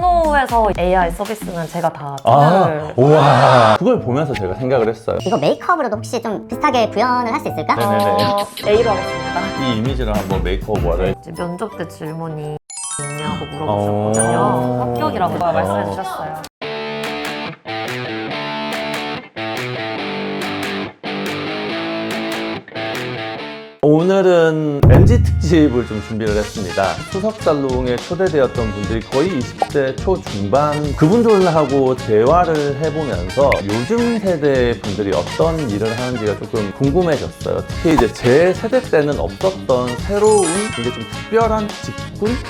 스노우에서 AI 서비스는 제가 다 우와. 그걸 보면서 제가 생각을 했어요. 이거 메이크업으로도 혹시 좀 비슷하게 구현을 할 수 있을까? 네네네. A로 하겠습니다. 이 이미지를 한번 메이크업을. 이제 면접 때 질문이 있냐고 물어보셨거든요. 합격이라고 말씀해 주셨어요. 오늘은 MZ 특집을 좀 준비를 했습니다. 수석살롱에 초대되었던 분들이 거의 20대 초중반 그분들하고 대화를 해보면서 요즘 세대 분들이 어떤 일을 하는지가 조금 궁금해졌어요. 특히 이제 제 세대 때는 없었던 새로운 이제 좀 특별한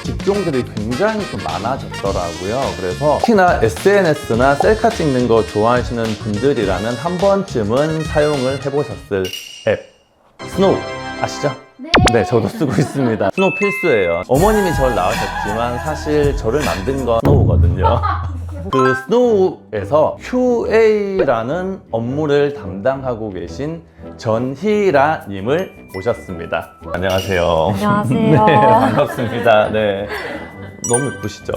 직종들이 굉장히 좀 많아졌더라고요. 그래서 특히나 SNS나 셀카 찍는 거 좋아하시는 분들이라면 한 번쯤은 사용을 해보셨을 앱 스노우 아시죠? 네, 저도 쓰고 있습니다. 스노우 필수예요. 어머님이 저를 낳으셨지만 사실 저를 만든 건 스노우거든요. 그 스노우에서 QA라는 업무를 담당하고 계신 전희라 님을 모셨습니다. 안녕하세요. 안녕하세요. 네, 반갑습니다. 네. 너무 예쁘시죠?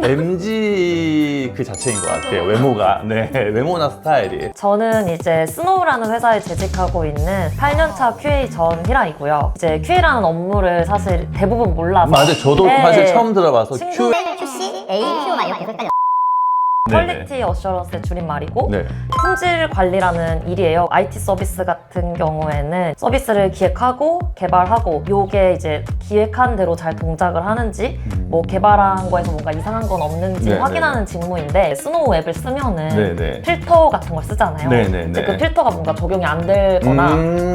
MG 그 자체인 것 같아요. 외모가. 네, 외모나 스타일이. 저는 이제 스노우라는 회사에 재직하고 있는 8년차 QA 전희라이고요. 이제 QA라는 업무를 사실 대부분 몰라서. 맞아요. 저도 네. 사실 처음 들어봐서 친구- QC, A, Q 막 이렇게 헷갈려. 퀄리티 어셔런스의 줄임말이고 네. 품질 관리라는 일이에요. IT 서비스 같은 경우에는 서비스를 기획하고 개발하고 요게 이제 기획한 대로 잘 동작을 하는지 뭐 개발한 거에서 뭔가 이상한 건 없는지 네, 확인하는 직무인데 스노우 앱을 쓰면은 네, 네. 필터 같은 걸 쓰잖아요. 네, 네, 근데 네. 그 필터가 뭔가 적용이 안 되거나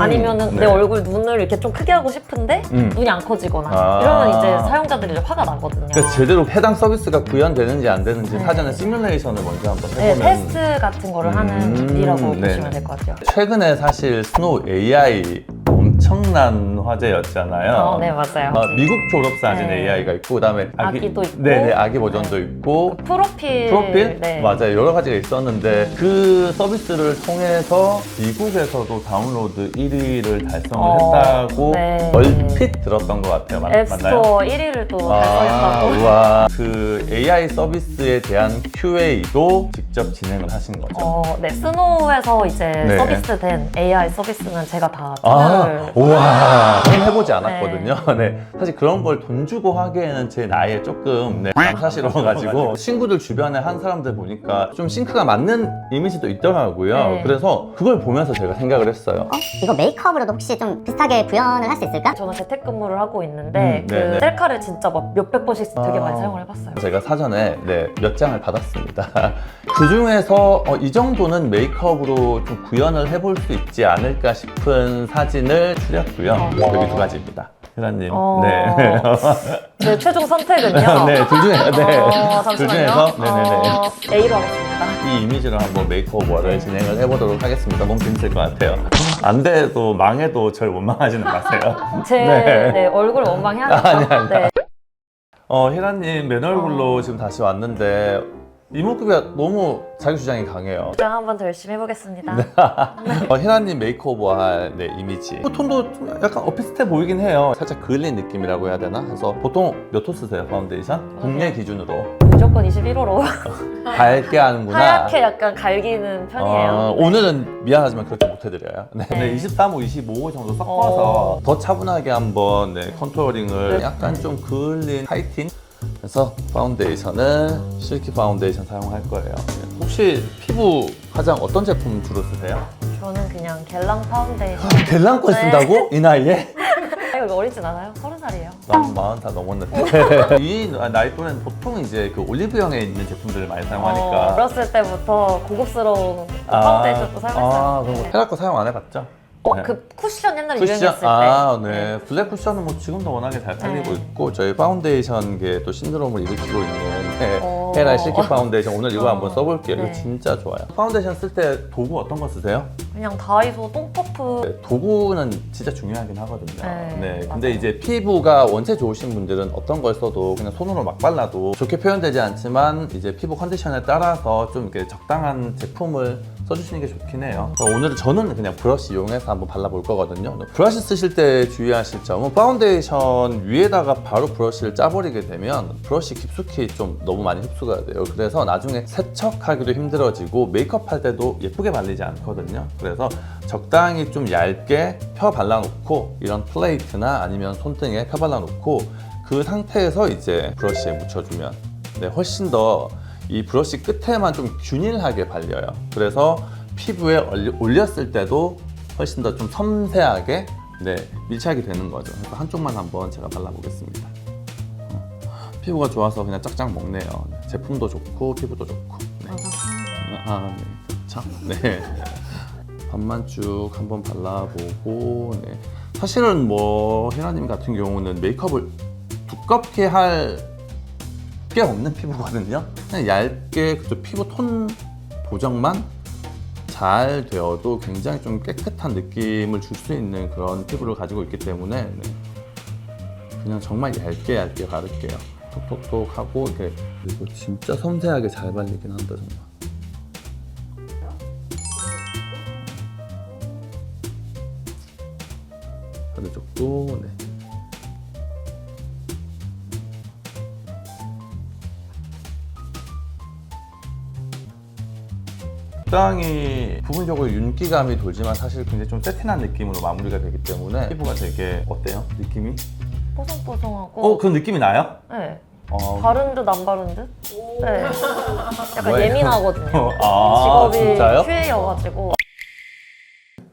아니면은 네. 내 얼굴 눈을 이렇게 좀 크게 하고 싶은데 눈이 안 커지거나 아. 이러면 이제 사용자들이 이제 화가 나거든요. 그러니까 제대로 해당 서비스가 구현되는지 안 되는지 사전에 시뮬레이션을 먼저 한번 네, 해보면 테스트 같은 거를 하는 일이라고 네. 보시면 될 것 같아요. 최근에 사실 스노우 AI 엄청난 화제였잖아요. 네, 맞아요. 미국 졸업사진 네. AI가 있고 그다음에 아기도 있고. 네네, 아기 버전도 있고 프로필. 네. 맞아요. 여러 가지가 있었는데 그 서비스를 통해서 미국에서도 다운로드 1위를 달성을 했다고 네. 얼핏 들었던 것 같아요. 맞나요? 앱스토어 1위를 또 달성했다고. 우와. 그 AI 서비스에 대한 QA도 직접 진행을 하신 거죠? 네, 스노우에서 이제 네. 서비스된 AI 서비스는 제가 다 우와. 저는 해보지 않았거든요. 네. 사실 그런 걸 돈 주고 하기에는 제 나이에 조금 남사스러워가지고 친구들 주변에 한 사람들 보니까 좀 싱크가 맞는 이미지도 있더라고요. 네. 그래서 그걸 보면서 제가 생각을 했어요. 이거 메이크업으로도 혹시 좀 비슷하게 구현을 할 수 있을까? 저는 재택근무를 하고 있는데 그 네네. 셀카를 진짜 막 몇백 번씩 되게 많이 사용을 해봤어요. 제가 사전에 몇 장을 받았습니다. 그 중에서 이 정도는 메이크업으로 좀 구현을 해볼 수 있지 않을까 싶은 사진을 추렸고요. 여기 두 가지입니다. 혜라님. 네. 제 최종 선택은요? 네, 둘 중에, 네. 둘 잠시만요. 중에서, 네네네. A로 하겠습니다. 이 이미지로 한번 메이크업을 진행을 해보도록 하겠습니다. 너무 재밌을 것 같아요. 안 돼도 망해도 절 원망하지는 마세요. 제 네. 얼굴 원망해야죠. 아니야. 네. 혜라님 맨 얼굴로 지금 다시 왔는데 이목구비가 너무 자기 주장이 강해요. 제가 한 번 더 열심히 해보겠습니다. 혜라님 메이크오버 할 이미지 톤도 좀 약간 비슷해 보이긴 해요. 살짝 그을린 느낌이라고 해야 되나? 그래서 보통 몇 호 쓰세요? 파운데이션? 국내 기준으로 무조건 21호로 밝게 하는구나. 하얗게 약간 갈기는 편이에요. 오늘은 미안하지만 그렇게 못 해드려요. 네. 23호, 25호 정도 섞어서 더 차분하게 한번 컨투어링을 약간 좀 그을린 하이틴. 그래서 파운데이션을 실키 파운데이션 사용할 거예요. 혹시 피부 화장 어떤 제품 주로 쓰세요? 저는 그냥 겔랑 파운데이션. 델랑 걸 쓴다고? 이 나이에? 이거 어리진 않아요? 30살이에요. 난 40살 넘었는데. 이 나이 또래는 보통 이제 그 올리브영에 있는 제품들을 많이 사용하니까. 어렸을 때부터 고급스러운 파운데이션도 사용했어요. 그럼 네. 헤라 거 사용 안 해봤죠? 네. 그 쿠션 옛날에 쿠션? 유행했을 때. 네. 블랙 쿠션은 뭐 지금도 워낙에 잘 팔리고 있고 저희 파운데이션계 또 신드롬을 일으키고 있는 헤라의 실키 파운데이션 오늘 이거 한번 써볼게요. 이거 네. 진짜 좋아요. 파운데이션 쓸 때 도구 어떤 거 쓰세요? 그냥 다이소 똥퍼프. 네, 도구는 진짜 중요하긴 하거든요. 네, 근데 맞아요. 이제 피부가 원체 좋으신 분들은 어떤 걸 써도 그냥 손으로 막 발라도 좋게 표현되지 않지만 이제 피부 컨디션에 따라서 좀 이렇게 적당한 제품을 써주시는 게 좋긴 해요. 오늘은 저는 그냥 브러쉬 이용해서 한번 발라볼 거거든요. 브러쉬 쓰실 때 주의하실 점은 파운데이션 위에다가 바로 브러쉬를 짜버리게 되면 브러쉬 깊숙이 좀 너무 많이 흡수가 돼요. 그래서 나중에 세척하기도 힘들어지고 메이크업 할 때도 예쁘게 발리지 않거든요. 그래서 적당히 좀 얇게 펴 발라놓고 이런 플레이트나 아니면 손등에 펴 발라놓고 그 상태에서 이제 브러쉬에 묻혀주면 훨씬 더 이 브러쉬 끝에만 좀 균일하게 발려요. 그래서 피부에 올렸을 때도 훨씬 더 좀 섬세하게 밀착이 되는 거죠. 그래서 한쪽만 한번 제가 발라보겠습니다. 피부가 좋아서 그냥 짝짝 먹네요. 제품도 좋고 피부도 좋고. 네. 네. 그렇죠. 네. 반만 쭉 한번 발라보고. 네. 사실은 뭐 희라님 같은 경우는 메이크업을 두껍게 할 게 없는 피부거든요. 그냥 얇게 그쪽 피부 톤 보정만 잘 되어도 굉장히 좀 깨끗한 느낌을 줄 수 있는 그런 피부를 가지고 있기 때문에 그냥 정말 얇게 바를게요. 톡톡톡 하고 이렇게. 그리고 진짜 섬세하게 잘 발리긴 한다 정말. 반대쪽도 적당히 부분적으로 윤기감이 돌지만 사실 굉장히 좀 세틴한 느낌으로 마무리가 되기 때문에 피부가 되게 어때요? 느낌이? 뽀송뽀송하고. 그런 느낌이 나요? 네. 바른 듯 안 바른 듯? 네. 약간 뭐예요? 예민하거든요. 아, 직업이 진짜요? QA여가지고.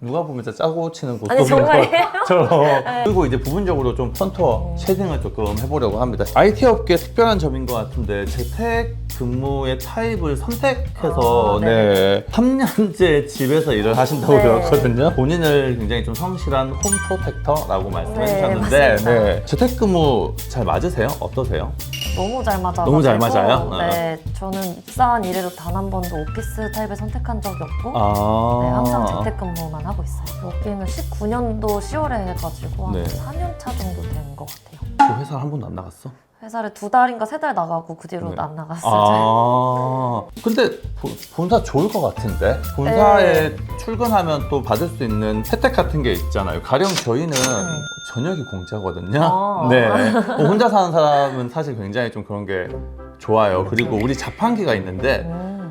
누가 보면 진짜 짜고 치는 아니, 정말이에요? 것처럼. 그리고 이제 부분적으로 좀 컨투어 쉐딩을 조금 해보려고 합니다. IT 업계 특별한 점인 것 같은데 재택 근무의 타입을 선택해서 3년째 집에서 일을 하신다고 들었거든요. 본인을 굉장히 좀 성실한 홈 프로텍터라고 말씀해 주셨는데 맞습니다. 재택근무 잘 맞으세요? 어떠세요? 너무 잘 맞아요. 너무 잘 맞아요? 네, 저는 입사한 이래로 단 한 번도 오피스 타입을 선택한 적이 없고 아. 항상 재택근무만 하고 있어요. 여기는 19년도 10월에 해가지고 한 4년 차 정도 된 것 같아요. 그 회사 한 번도 안 나갔어? 회사를 2달인가 3달 나가고 그 뒤로 안 나갔어요. 근데 본사 좋을 것 같은데? 본사에 출근하면 또 받을 수 있는 혜택 같은 게 있잖아요. 가령 저희는 저녁이 공짜거든요. 네. 혼자 사는 사람은 사실 굉장히 좀 그런 게 좋아요. 그리고 우리 자판기가 있는데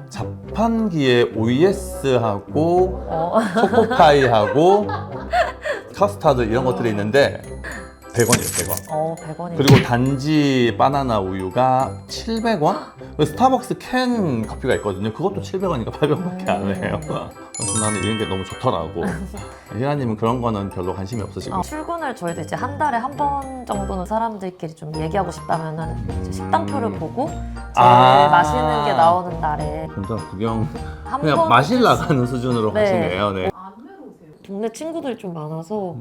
자판기에 OES하고 초코파이하고 카스타드 이런 것들이 있는데 100원이에요, 100원. 100원이요. 그리고 단지 바나나 우유가 700원? 스타벅스 캔 커피가 있거든요. 그것도 700원이니까 800원밖에 안 해요. 그래서 나는 이런 게 너무 좋더라고. 희라님은 그런 거는 별로 관심이 없으시고. 출근을 저희도 이제 한 달에 한 번 정도는 사람들끼리 좀 얘기하고 싶다면은 이제 식단표를 보고 제일 맛있는 게 나오는 날에 본사 구경 한 그냥 번 마실 나가는 수준으로 네. 가시네요. 네. 동네 친구들이 좀 많아서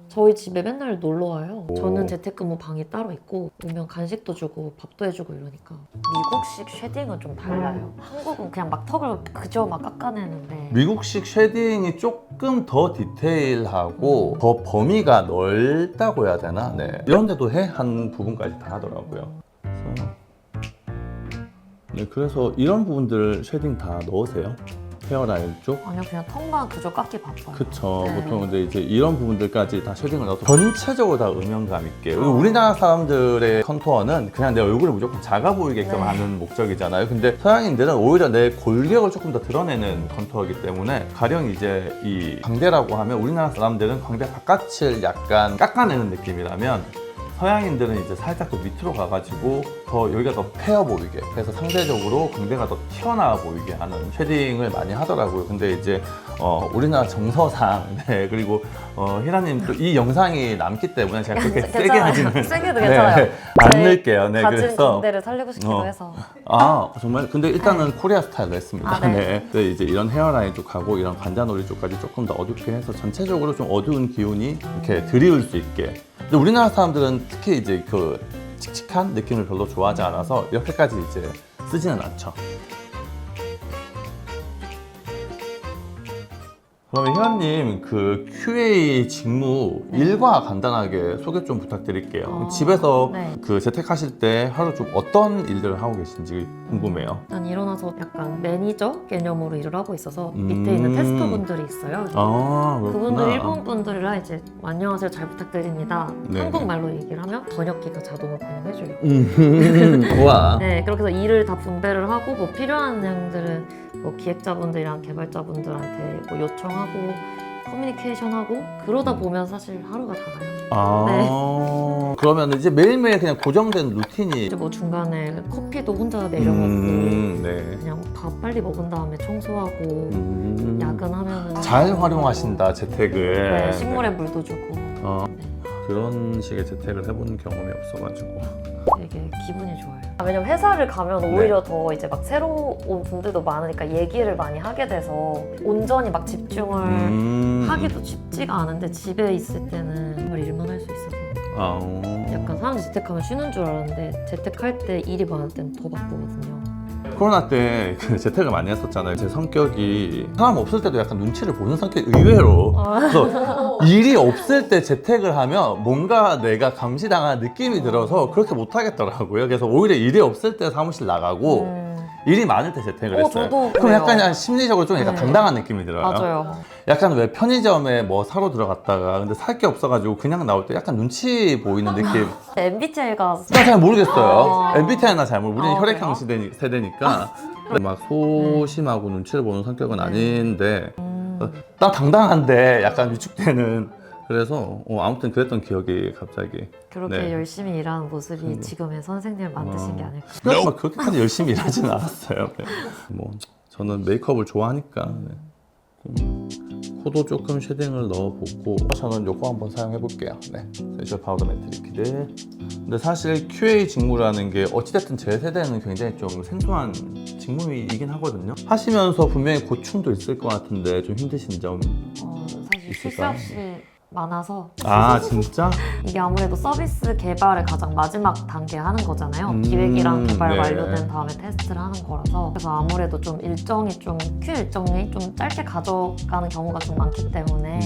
저희 집에 맨날 놀러 와요. 저는 재택근무 방이 따로 있고 오면 간식도 주고 밥도 해주고 이러니까 미국식 쉐딩은 좀 달라요. 한국은 그냥 막 턱을 그저 막 깎아내는데 미국식 쉐딩이 조금 더 디테일하고 더 범위가 넓다고 해야 되나? 네. 이런 데도 해? 한 부분까지 다 하더라고요. 그래서 이런 부분들 쉐딩 다 넣으세요? 헤어라인 쪽? 아니요 그냥 턱만 그저 깎기 바빠요. 그쵸. 네. 보통 근데 이제 이런 부분들까지 다 쉐딩을 넣어서 전체적으로 다 음영감 있게. 그리고 우리나라 사람들의 컨투어는 그냥 내 얼굴을 무조건 작아 보이게끔 하는 목적이잖아요. 근데 서양인들은 오히려 내 골격을 조금 더 드러내는 컨투어이기 때문에 가령 이제 이 광대라고 하면 우리나라 사람들은 광대 바깥을 약간 깎아내는 느낌이라면 서양인들은 이제 살짝 더 밑으로 가가지고 더 여기가 더 패여 보이게 그래서 상대적으로 광대가 더 튀어나와 보이게 하는 쉐딩을 많이 하더라고요. 근데 이제 우리나라 정서상 그리고 희라님 또 이 영상이 남기 때문에 제가 그렇게 세게 하지는 세게도 괜찮아요. 안 넣을게요. 네, 가진 그래서 광대를 살리고 싶기도 해서 정말 근데 일단은 코리아 스타일로 했습니다. 네. 그래서 이제 이런 헤어라인 쪽하고 이런 관자놀이 쪽까지 조금 더 어둡게 해서 전체적으로 좀 어두운 기운이 이렇게 드리울 수 있게. 근데 우리나라 사람들은 특히 이제 그 칙칙한 느낌을 별로 좋아하지 않아서 이렇게까지 이제 쓰지는 않죠. 그러면 희원님 그 QA 직무 일과 간단하게 소개 좀 부탁드릴게요. 집에서 네. 그 재택하실 때 하루 좀 어떤 일들을 하고 계신지 궁금해요. 난 일어나서 약간 매니저 개념으로 일을 하고 있어서 밑에 있는 테스터분들이 있어요. 아, 그렇구나. 그분들 일본 분들이랑 이제 안녕하세요 잘 부탁드립니다. 네. 한국말로 얘기를 하면 번역기가 자동으로 번역해줘요. 우와. 네, 그렇게 해서 일을 다 분배를 하고 뭐 필요한 내용들은 뭐 기획자분들이랑 개발자분들한테 뭐 요청하고 커뮤니케이션하고 그러다 보면 사실 하루가 다 가요. 아, 그러면 이제 매일매일 그냥 고정된 루틴이. 이제 뭐 중간에 커피도 혼자 내려 먹고 네. 그냥 밥 빨리 먹은 다음에 청소하고 야근하면은 잘 활용하신다 재택을. 네, 식물에 물도 주고 그런 식의 재택을 해본 경험이 없어가지고. 되게 기분이 좋아요. 왜냐면 회사를 가면 오히려 더 이제 막 새로 온 분들도 많으니까 얘기를 많이 하게 돼서 온전히 막 집중을 하기도 쉽지가 않은데 집에 있을 때는 정말 일만 할 수 있어서 약간 사람들이 재택하면 쉬는 줄 알았는데 재택할 때 일이 많을 땐 더 바쁘거든요. 코로나 때 그 재택을 많이 했었잖아요. 제 성격이 사람 없을 때도 약간 눈치를 보는 성격이 의외로. 그래서 일이 없을 때 재택을 하면 뭔가 내가 감시당한 느낌이 들어서 그렇게 못 하겠더라고요. 그래서 오히려 일이 없을 때 사무실 나가고 일이 많을 때 재택을 했어요. 저도 그럼 그래요. 약간 심리적으로 좀 약간 네. 당당한 느낌이 들어요. 맞아요. 약간 왜 편의점에 뭐 사러 들어갔다가 근데 살 게 없어가지고 그냥 나올 때 약간 눈치 보이는 느낌. MBTI가 나 잘 모르겠어요. MBTI나 잘 모르고 우리는 아, 혈액형 그래요? 세대니까 막 소심하고 눈치를 보는 성격은 아닌데 나 당당한데 약간 위축되는. 그래서 아무튼 그랬던 기억이 갑자기. 그렇게 네. 열심히 일하는 모습이 지금의 선생님을 만드신 게 아닐까. 그냥 막 그렇게까지 열심히 일하지는 않았어요. 네. 뭐 저는 메이크업을 좋아하니까. 네. 코도 조금 쉐딩을 넣어보고 저는 요거 한번 사용해볼게요. 네, 페이셜 파우더 매트 리퀴드. 근데 사실 QA 직무라는 게 어찌됐든 제 세대는 굉장히 좀 생소한 직무이긴 하거든요. 하시면서 분명히 고충도 있을 것 같은데 좀 힘드신 점. 사실 쉴 새 있을까요? 없이 많아서 아 진짜? 이게 아무래도 서비스 개발의 가장 마지막 단계 하는 거잖아요. 기획이랑 개발 네. 완료된 다음에 테스트를 하는 거라서 그래서 아무래도 좀 일정이 좀 큐 일정이 좀 짧게 가져가는 경우가 좀 많기 때문에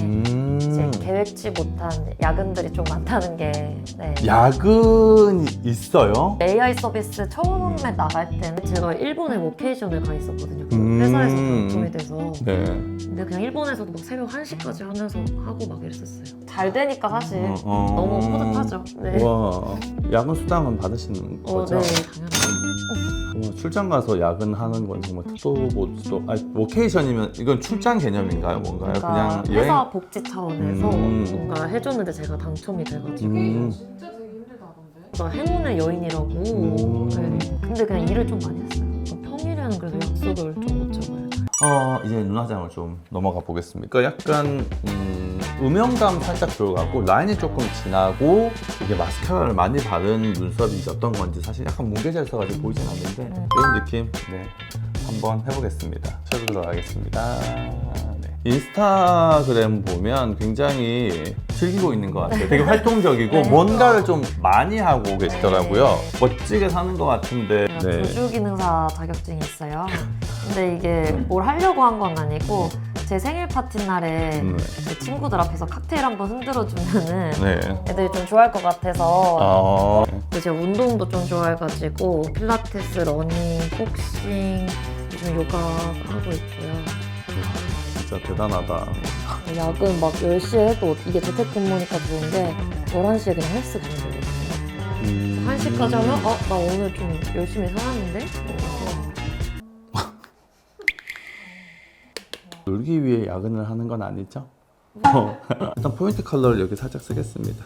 이제 계획치 못한 야근들이 좀 많다는 게 네. 야근이 있어요? AI 서비스 처음에 나갈 때는 제가 일본에 워케이션을 가 있었거든요. 그 음. 회사에서 당첨이 돼서 네. 근데 그냥 일본에서도 막 새벽 1시까지 하면서 하고 막 이랬었어요. 잘 되니까 사실 어. 너무 뿌듯하죠. 네. 와, 야근 수당은 받으시는 거죠? 네, 당연하죠. 와, 출장 가서 야근하는 건 정말 워케이션이면 이건 출장 개념인가요? 뭔가요? 그러니까 그냥 회사 여행? 복지 차원에서 뭔가 해줬는데 제가 당첨이 돼가지고 진짜 되게 힘들다던데. 나 행운의 여인이라고. 네. 근데 그냥 일을 좀 많이 했어요. 평일에는 그래도 약속을 좀 못 잡아요. 이제 눈화장을 좀 넘어가 보겠습니다. 그러니까 약간 음영감 살짝 들어가고 라인이 조금 진하고 이게 마스카라를 많이 바른 눈썹이 이제 어떤 건지 사실 약간 뭉개져 있어가지고 보이진 않는데 이런 느낌 네 한번 해보겠습니다. 섀도우 들어가겠습니다. 네. 인스타그램 보면 굉장히 즐기고 있는 것 같아요. 되게 활동적이고 네. 뭔가를 좀 많이 하고 계시더라고요. 네. 멋지게 사는 것 같은데 제가 조주기능사 자격증이 있어요. 근데 이게 뭘 하려고 한 건 아니고 제 생일 파티 날에 제 친구들 앞에서 칵테일 한번 흔들어주면은 네. 애들이 좀 좋아할 것 같아서 아, 제가 운동도 좀 좋아해가지고 필라테스, 러닝, 복싱, 요즘 요가 하고 있고요. 진짜 대단하다. 야근 막 10시에 해도 이게 재택근무니까 좋은데 11시에 그냥 헬스 가는 거거든요. 1시까지 하면 나 오늘 좀 열심히 살았는데? 놀기 위해 야근을 하는 건 아니죠? 일단 포인트 컬러를 여기 살짝 쓰겠습니다.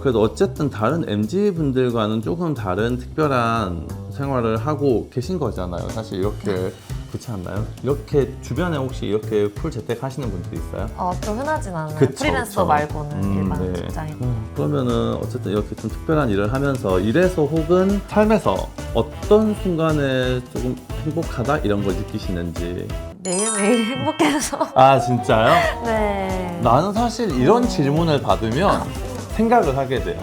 그래도 어쨌든 다른 MZ분들과는 조금 다른 특별한 생활을 하고 계신 거잖아요. 사실 이렇게 그렇지 않나요? 이렇게 주변에 혹시 이렇게 풀 재택 하시는 분들 있어요? 좀 흔하진 않아요. 그쵸, 프리랜서 그쵸. 말고는 일반 네. 직장인. 그러면은 어쨌든 이렇게 좀 특별한 일을 하면서 일에서 혹은 삶에서 어떤 순간에 조금 행복하다 이런 걸 느끼시는지. 매일매일 행복해서. 아 진짜요? 네. 나는 사실 이런 질문을 받으면 생각을 하게 돼요.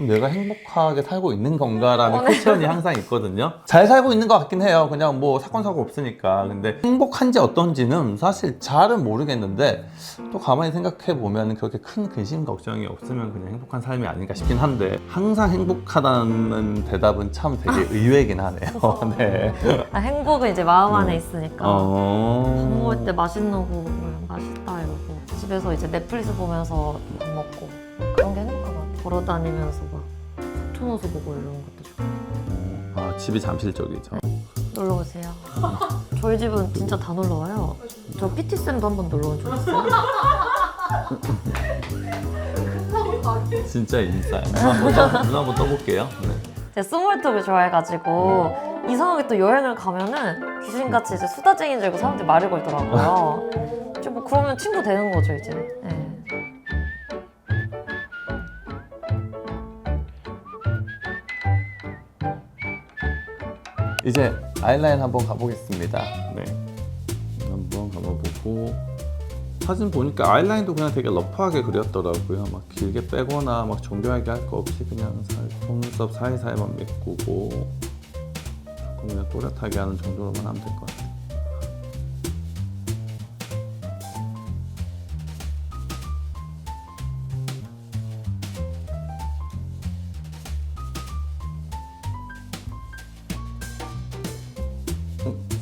내가 행복하게 살고 있는 건가라는 퀘스천이 항상 있거든요. 잘 살고 있는 것 같긴 해요. 그냥 뭐 사건 사고 없으니까. 근데 행복한지 어떤지는 사실 잘은 모르겠는데 또 가만히 생각해 보면 그렇게 큰 근심 걱정이 없으면 그냥 행복한 삶이 아닌가 싶긴 한데 항상 행복하다는 대답은 참 되게 의외긴 하네요. 네. 행복은 이제 마음 안에 있으니까 밥 어... 먹을 때 맛있는 거 먹으면 맛있다 이러고 집에서 이제 넷플릭스 보면서 밥 먹고 그런 게 행복한 것 같아요. 걸어다니면서 막 소토노수 보고 이런 것도 좋고. 아, 집이 잠실적이죠. 놀러 오세요. 저희 집은 진짜 다 놀러 와요. 저 PT쌤도 한번 놀러 온 적 있어요. 진짜 인싸요. 눈 한번 떠볼게요. 네. 제가 스몰톡을 좋아해가지고 이상하게 또 여행을 가면은 귀신같이 이제 수다쟁이인 줄 알고 사람들이 말을 걸더라고요. 이제 뭐 그러면 친구 되는 거죠 이제. 네. 이제 아이라인 한번 가보겠습니다. 네. 한번 감아보고 사진 보니까 아이라인도 그냥 되게 러프하게 그렸더라고요. 막 길게 빼거나 막 정교하게 할 거 없이 그냥 속눈썹 사이사이만 메꾸고 조금 그냥 또렷하게 하는 정도로만 하면 될 것 같아요.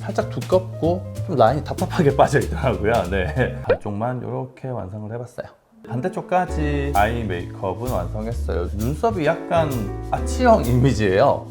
살짝 두껍고 좀 라인이 답답하게 빠져 있더라고요. 네. 반쪽만 이렇게 완성을 해봤어요. 반대쪽까지 아이 메이크업은 완성했어요. 눈썹이 약간 아치형 이미지예요.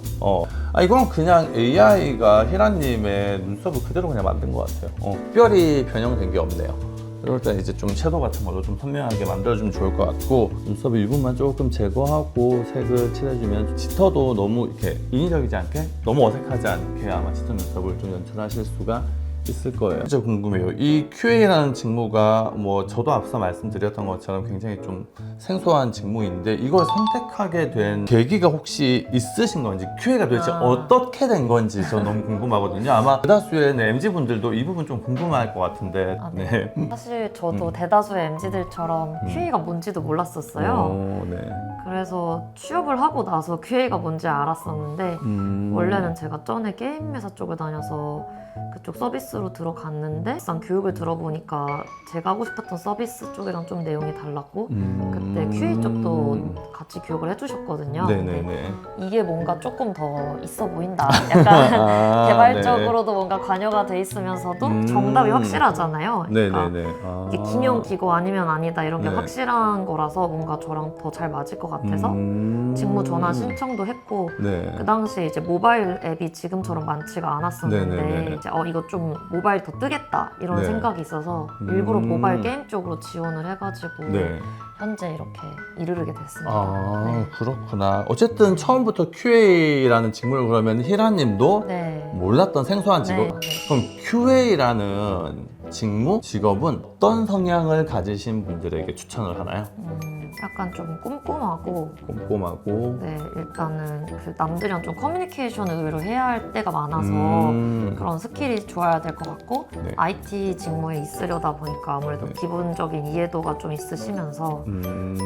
이건 그냥 AI가 희라님의 눈썹을 그대로 그냥 만든 것 같아요. 특별히 변형된 게 없네요. 이럴 때 이제 좀 섀도우 같은 걸로 좀 선명하게 만들어주면 좋을 것 같고 눈썹 일부만 조금 제거하고 색을 칠해주면 짙어도 너무 이렇게 인위적이지 않게 너무 어색하지 않게 아마 짙은 눈썹을 좀 연출하실 수가 있을 거예요. 진짜 궁금해요. 이 QA라는 직무가 뭐 저도 앞서 말씀드렸던 것처럼 굉장히 좀 생소한 직무인데 이걸 선택하게 된 계기가 혹시 있으신 건지 QA가 도대체 어떻게 된 건지 저 너무 궁금하거든요. 아마 대다수의 MZ분들도 이 부분 좀 궁금할 것 같은데. 네. 사실 저도 대다수의 MZ들처럼 QA가 뭔지도 몰랐었어요. 네. 그래서 취업을 하고 나서 QA가 뭔지 알았었는데 원래는 제가 전에 게임 회사 쪽을 다녀서 그쪽 서비스로 들어갔는데 막상 교육을 들어보니까 제가 하고 싶었던 서비스 쪽이랑 좀 내용이 달랐고 그때 QA 쪽도 같이 교육을 해주셨거든요. 네네네. 이게 뭔가 조금 더 있어 보인다. 약간 개발적으로도 뭔가 관여가 돼 있으면서도 정답이 확실하잖아요. 그러니까 네네네. 이게 기명기고 아니면 아니다 이런 게 확실한 거라서 뭔가 저랑 더 잘 맞을 것 같아서 직무 전환 신청도 했고 네. 그 당시에 이제 모바일 앱이 지금처럼 많지가 않았었는데 네네네. 이제 이거 좀 모바일 더 뜨겠다 이런 네. 생각이 있어서 일부러 모바일 게임 쪽으로 지원을 해가지고 네. 현재 이렇게 이르게 됐습니다. 네. 그렇구나. 어쨌든 처음부터 QA라는 직무를 그러면 희라님도 네. 몰랐던 생소한 직업. 네. 그럼 QA라는 직업은 어떤 성향을 가지신 분들에게 추천을 하나요? 약간 좀 꼼꼼하고 꼼꼼하고. 네, 일단은 그 남들이랑 좀 커뮤니케이션을 의외로 해야 할 때가 많아서 그런 스킬이 좋아야 될 것 같고 네. IT 직무에 있으려다 보니까 아무래도 네. 기본적인 이해도가 좀 있으시면서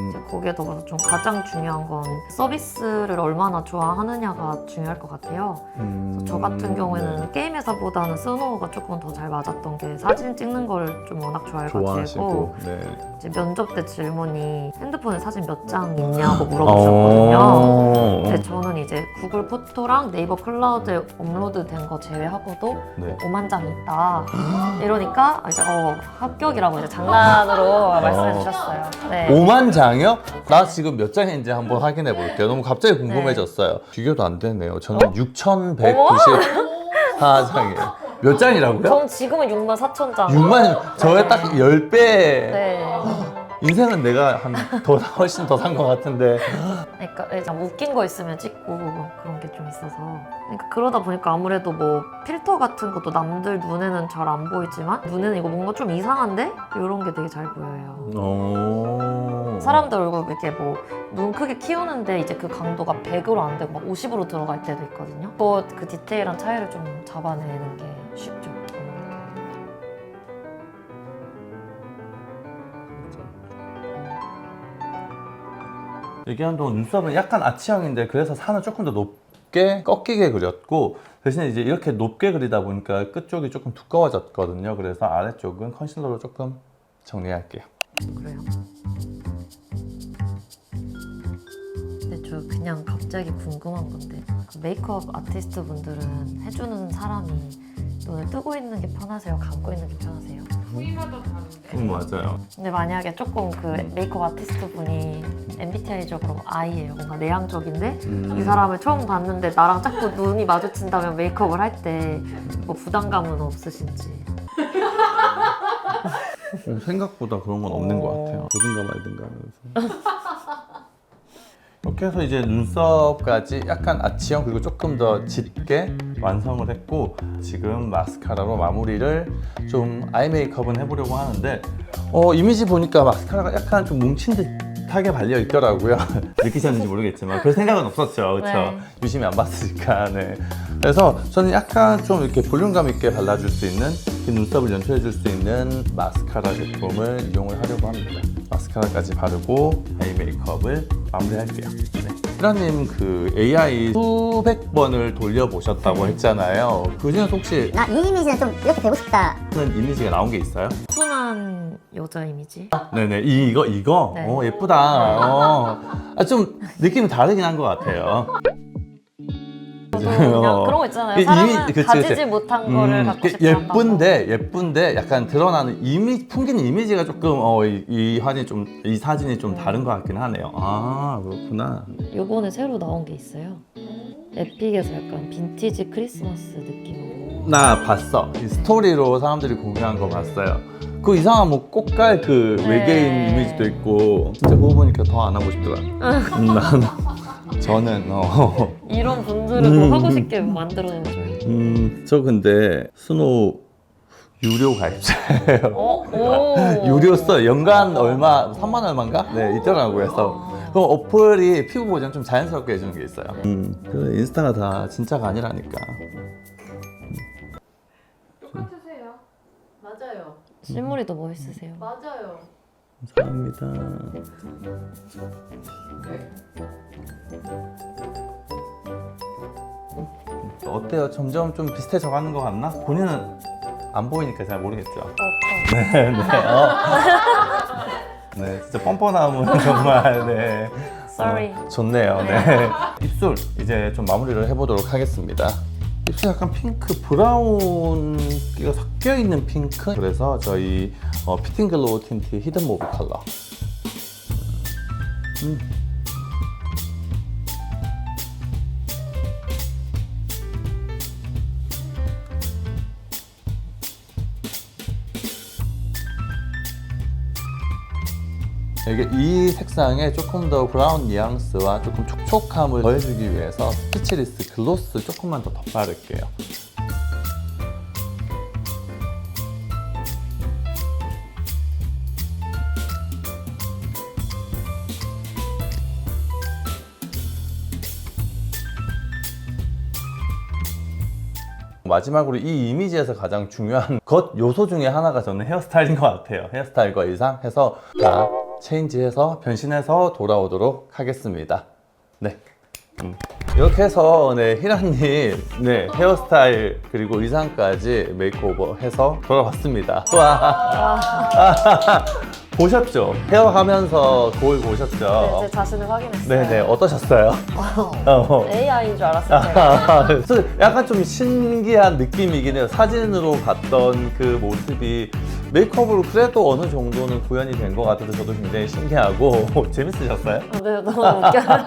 이제 거기에 더불어서 좀 가장 중요한 건 서비스를 얼마나 좋아하느냐가 중요할 것 같아요. 그래서 저 같은 경우에는 네. 게임 회사보다는 스노우가 조금 더 잘 맞았던 게 사진 찍는 걸 좀 워낙 좋아해가지고 좋아하시고. 네. 이제 면접 때 질문이 핸드폰에 사진 몇 장 있냐고 물어보셨거든요. 근데 저는 이제 구글 포토랑 네이버 클라우드에 업로드된 거 제외하고도 네. 5만 장이 있다. 이러니까 이제 합격이라고 이제 장난으로 말씀해 주셨어요. 네. 5만 장이요? 나 지금 몇 장인지 한번 확인해 볼게요. 너무 갑자기 궁금해졌어요. 비교도 안 되네요. 저는 6,194장이에요. 몇 장이라고요? 전 지금은 6만 4천 장. 6만, 저의 딱 10배. 네. 인생은 내가 훨씬 더 산 것 같은데. 그러니까 그냥 웃긴 거 있으면 찍고 그런 게 좀 있어서 그러니까 그러다 보니까 아무래도 뭐 필터 같은 것도 남들 눈에는 잘 안 보이지만 눈에는 이거 뭔가 좀 이상한데? 이런 게 되게 잘 보여요. 사람들 얼굴 이렇게 뭐 눈 크게 키우는데 이제 그 강도가 100으로 안 되고 막 50으로 들어갈 때도 있거든요. 또 그 디테일한 차이를 좀 잡아내는 게 쉽죠. 얘기한 동안 눈썹은 약간 아치형인데 그래서 산을 조금 더 높게 꺾이게 그렸고 대신에 이제 이렇게 높게 그리다 보니까 끝쪽이 조금 두꺼워졌거든요. 그래서 아래쪽은 컨실러로 조금 정리할게요. 그래요. 근데 저 그냥 갑자기 궁금한 건데 그 메이크업 아티스트 분들은 해주는 사람이 눈을 뜨고 있는 게 편하세요? 감고 있는 게 편하세요? 부위마다 다른데. 맞아요. 근데 만약에 조금 그 메이크업 아티스트 분이 MBTI적으로 I예요. 뭔가 내향적인데 이 사람을 처음 봤는데 나랑 자꾸 눈이 마주친다면 메이크업을 할 때 뭐 부담감은 없으신지. 생각보다 그런 건 없는 것 같아요. 보든가 말든가 하면서. 이렇게 해서 이제 눈썹까지 약간 아치형 그리고 조금 더 짙게 완성을 했고 지금 마스카라로 마무리를 좀 아이 메이크업은 해보려고 하는데 이미지 보니까 마스카라가 약간 좀 뭉친 듯하게 발려 있더라고요. 느끼셨는지 모르겠지만 별 생각은 없었죠. 그렇죠? 네. 유심히 안 봤으니까. 네. 그래서 저는 약간 좀 이렇게 볼륨감 있게 발라줄 수 있는 이렇게 눈썹을 연출해 줄 수 있는 마스카라 제품을 이용을 하려고 합니다. 마스카라까지 바르고 아이 메이크업을 마무리할게요. 네. 희라님 그 AI 수백 번을 돌려보셨다고 했잖아요. 그 중에서 혹시 나 이 이미지는 좀 이렇게 되고 싶다. 하는 이미지가 나온 게 있어요? 순한 여자 이미지? 네네 이거 네. 예쁘다. 좀 느낌이 다르긴 한 것 같아요. 저도 그냥 그런 거 있잖아요. 사람은 그치. 가지지 못한 거를 갖고 싶어 한다고. 예쁜데 약간 드러나는 풍기는 이미지가 조금 이 사진이 좀 다른 것 같긴 하네요. 아 그렇구나. 요번에 새로 나온 게 있어요. 에픽에서 약간 빈티지 크리스마스 느낌으로. 나 봤어. 이 스토리로 사람들이 공유한 거 봤어요. 그 이상한 뭐 꽃갈 그 네. 외계인 이미지도 있고 진짜 그거 보니까 더 안 하고 싶더라. 저는 이런 분들은 뭐 하고 싶게 만들어줘요. 저 근데 스노우 유료 가입자예요. 오. 유료 써 연간 얼마 3만 얼마인가? 네 있더라고요. 그래서 그 어플이 피부 보정 좀 자연스럽게 해주는 게 있어요. 그래 인스타가 다 진짜가 아니라니까. 똑같으세요. 맞아요. 실물이 더 멋있으세요. 맞아요. 감사합니다. 어때요? 점점 좀 비슷해져 가는 것 같나? 본인은 안 보이니까 잘 모르겠죠. 네, 진짜 뻔뻔함은 정말 네. Sorry. 좋네요. 네. 입술 이제 좀 마무리를 해보도록 하겠습니다. 입술 약간 핑크 브라운기가 섞여 있는 핑크. 그래서 저희 피팅 글로우 틴트 히든 모브 컬러. 이게 이 색상에 조금 더 브라운 뉘앙스와 조금 촉촉함을 더해주기 위해서 스피치리스 글로스 조금만 더 덧바를게요. 마지막으로 이 이미지에서 가장 중요한 것 요소 중에 하나가 저는 헤어스타일인 것 같아요. 헤어스타일과 의상 해서 다 체인지해서 변신해서 돌아오도록 하겠습니다. 네. 이렇게 해서 네, 희라님 네, 헤어스타일 그리고 의상까지 메이크오버 해서 돌아왔습니다. 와. 보셨죠? 헤어 하면서 거울 보셨죠? 네, 제 자신을 확인했어요. 네네 어떠셨어요? AI인 줄 알았어요. 제가. 그래서 약간 좀 신기한 느낌이긴 해요. 사진으로 봤던 그 모습이 메이크업으로 그래도 어느 정도는 구현이 된 것 같아서 저도 굉장히 신기하고 재밌으셨어요? 네, 너무 웃겨요.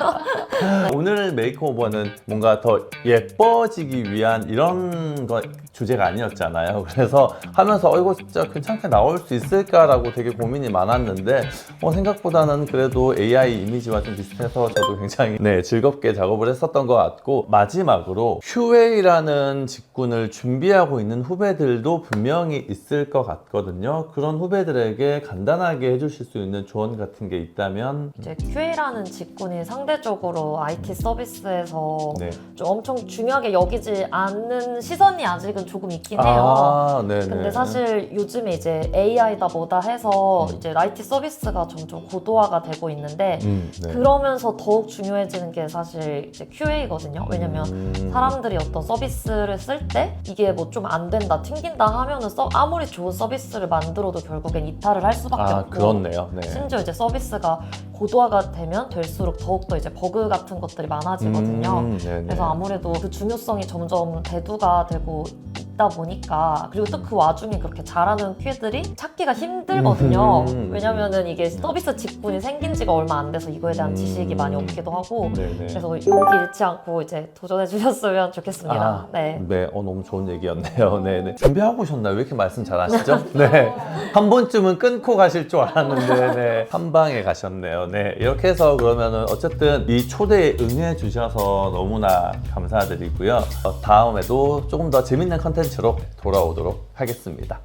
오늘 메이크오버는 뭔가 더 예뻐지기 위한 이런 거 주제가 아니었잖아요. 그래서 하면서 이거 진짜 괜찮게 나올 수 있을까라고 되게 고민이 많았는데 생각보다는 그래도 AI 이미지와 좀 비슷해서 저도 굉장히 네, 즐겁게 작업을 했었던 것 같고 마지막으로 QA라는 직군을 준비하고 있는 후배들도 분명히 있을 것 같거든요. 있거든요. 그런 후배들에게 간단하게 해주실 수 있는 조언 같은 게 있다면 이제 QA라는 직군이 상대적으로 IT 서비스에서 네. 좀 엄청 중요하게 여기지 않는 시선이 아직은 조금 있긴 해요. 네네. 근데 사실 요즘에 이제 AI다 뭐다 해서 이제 IT 서비스가 점점 고도화가 되고 있는데 네. 그러면서 더욱 중요해지는 게 사실 이제 QA거든요. 왜냐면 사람들이 어떤 서비스를 쓸 때 이게 뭐 좀 안 된다, 튕긴다 하면은 아무리 좋은 서비스를 만들어도 결국엔 이탈을 할 수밖에 없고 그렇네요. 네. 심지어 이제 서비스가 고도화가 되면 될수록 더욱더 이제 버그 같은 것들이 많아지거든요. 네네. 그래서 아무래도 그 중요성이 점점 대두가 되고 있다 보니까 그리고 또 그 와중에 그렇게 잘하는 QA들이 찾기가 힘들거든요. 왜냐면은 이게 서비스 직군이 생긴 지가 얼마 안 돼서 이거에 대한 지식이 많이 없기도 하고 네네. 그래서 용기 잃지 않고 이제 도전해 주셨으면 좋겠습니다. 네. 네, 너무 좋은 얘기였네요. 네네. 준비하고 오셨나요? 왜 이렇게 말씀 잘하시죠? 네. 한 번쯤은 끊고 가실 줄 알았는데, 네. 한 방에 가셨네요. 네. 이렇게 해서 그러면은 어쨌든 이 초대에 응해 주셔서 너무나 감사드리고요. 다음에도 조금 더 재밌는 컨텐츠로 돌아오도록 하겠습니다.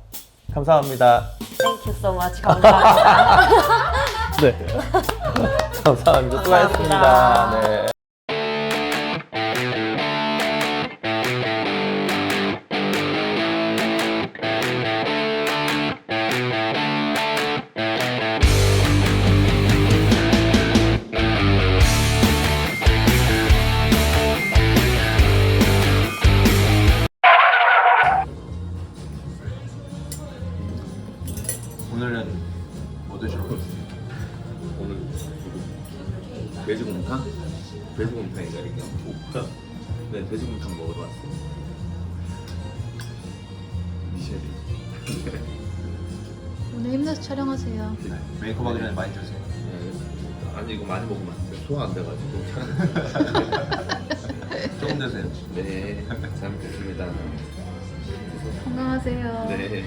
감사합니다. Thank you so much. 감사합니다. 네. 감사합니다. 수고하셨습니다. 감사합니다. 네. 오늘은 뭐 드시러 오셨어요? 오늘 돼지곰탕? 돼지곰탕인가 이게? 네, 돼지곰탕 먹으러 왔어요. 미셸이 오늘 힘내서 촬영하세요. 메이크업 하기 전에 많이 드세요. 네, 아니 이거 많이 먹으면 안 돼. 소화 안 돼가지고. 조금 드세요. 네, 잘 먹겠습니다. 건강하세요. 네.